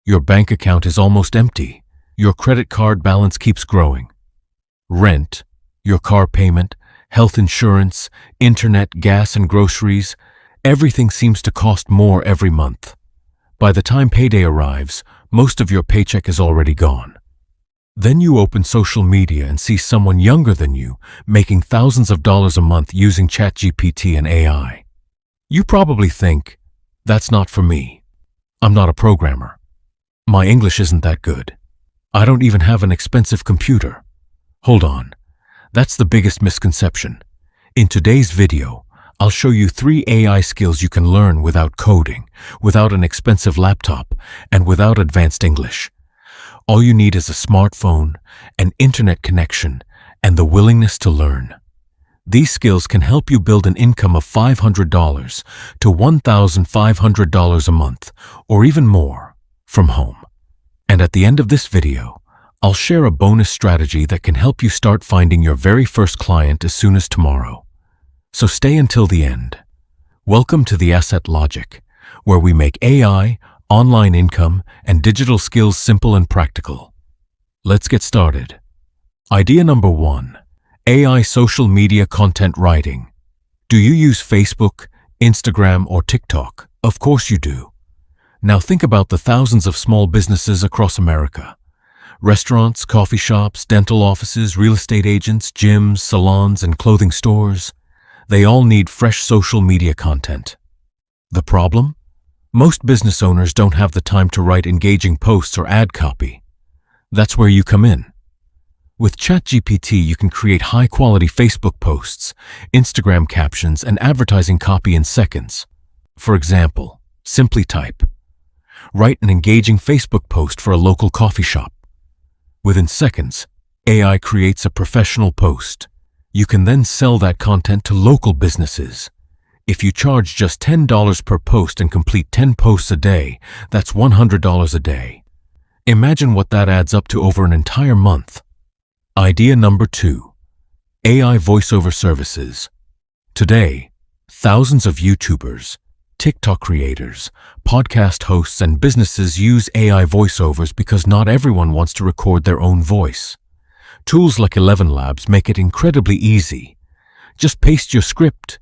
Your bank account is almost empty. Your credit card balance keeps growing. Rent, your car payment, health insurance, internet, gas, and groceries, everything seems to cost more every month. By the time payday arrives, most of your paycheck is already gone. Then you open social media and see someone younger than you making thousands of dollars a month using ChatGPT and AI. You probably think, that's not for me. I'm not a programmer. My English isn't that good. I don't even have an expensive computer. Hold on. That's the biggest misconception. In today's video, I'll show you 3 AI skills you can learn without coding, without an expensive laptop, and without advanced English. All you need is a smartphone, an internet connection, and the willingness to learn. These skills can help you build an income of $500 to $1,500 a month, or even more, from home. And at the end of this video, I'll share a bonus strategy that can help you start finding your very first client as soon as tomorrow. So stay until the end. Welcome to the Asset Logic, where we make AI, online income, and digital skills simple and practical. Let's get started. Idea number 1. AI social media content writing. Do you use Facebook, Instagram, or TikTok? Of course you do. Now think about the thousands of small businesses across America. Restaurants, coffee shops, dental offices, real estate agents, gyms, salons, and clothing stores. They all need fresh social media content. The problem? Most business owners don't have the time to write engaging posts or ad copy. That's where you come in. With ChatGPT, you can create high-quality Facebook posts, Instagram captions, and advertising copy in seconds. For example, simply type, "Write an engaging Facebook post for a local coffee shop." Within seconds, AI creates a professional post. You can then sell that content to local businesses. If you charge just $10 per post and complete 10 posts a day, that's $100 a day. Imagine what that adds up to over an entire month. Idea number 2. AI voiceover services. Today, thousands of YouTubers, TikTok creators, podcast hosts, and businesses use AI voiceovers because not everyone wants to record their own voice. Tools like ElevenLabs make it incredibly easy. Just paste your script,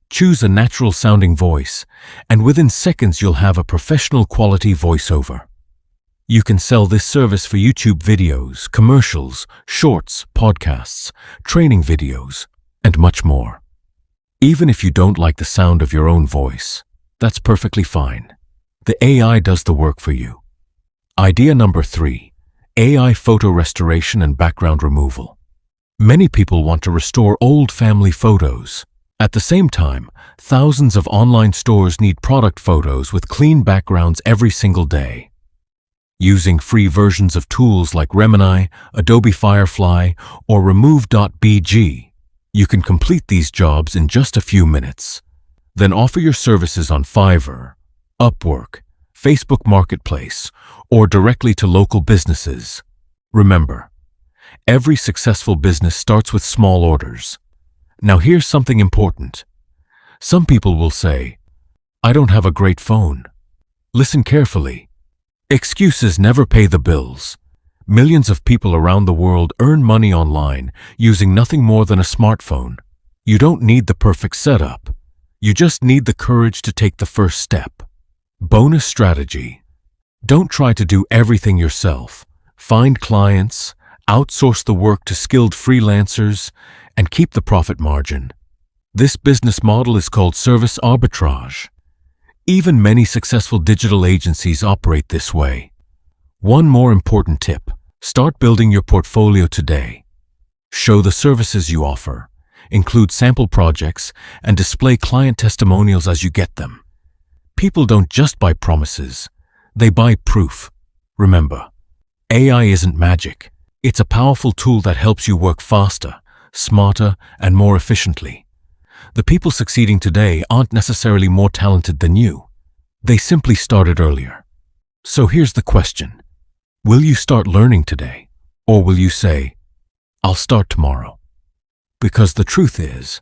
choose a natural-sounding voice, and within seconds you'll have a professional-quality voiceover. You can sell this service for YouTube videos, commercials, shorts, podcasts, training videos, and much more. Even if you don't like the sound of your own voice, that's perfectly fine. The AI does the work for you. Idea number 3. AI photo restoration and background removal. Many people want to restore old family photos. At the same time, thousands of online stores need product photos with clean backgrounds every single day. Using free versions of tools like Remini, Adobe Firefly, or Remove.bg, you can complete these jobs in just a few minutes. Then offer your services on Fiverr, Upwork, Facebook Marketplace, or directly to local businesses. Remember, every successful business starts with small orders. Now here's something important. Some people will say, "I don't have a great phone." Listen carefully. Excuses never pay the bills. Millions of people around the world earn money online using nothing more than a smartphone. You don't need the perfect setup. You just need the courage to take the first step. Bonus strategy. Don't try to do everything yourself. Find clients, outsource the work to skilled freelancers, and keep the profit margin. This business model is called service arbitrage. Even many successful digital agencies operate this way. One more important tip. Start building your portfolio today. Show the services you offer, include sample projects, and display client testimonials as you get them. People don't just buy promises, they buy proof. Remember, AI isn't magic. It's a powerful tool that helps you work faster, smarter, and more efficiently. The people succeeding today aren't necessarily more talented than you. They simply started earlier. So here's the question. Will you start learning today? Or will you say, "I'll start tomorrow"? Because the truth is,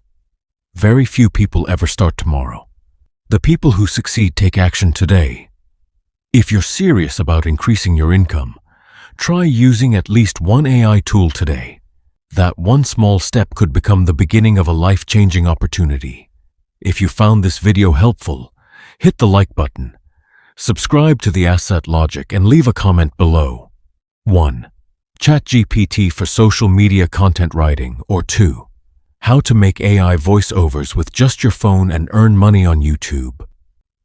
very few people ever start tomorrow. The people who succeed take action today. If you're serious about increasing your income, try using at least one AI tool today. That one small step could become the beginning of a life-changing opportunity. If you found this video helpful, hit the like button, subscribe to the Asset Logic, and leave a comment below. 1. ChatGPT for social media content writing. Or 2. How to make AI voiceovers with just your phone and earn money on YouTube.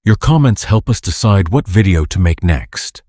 Your comments help us decide what video to make next.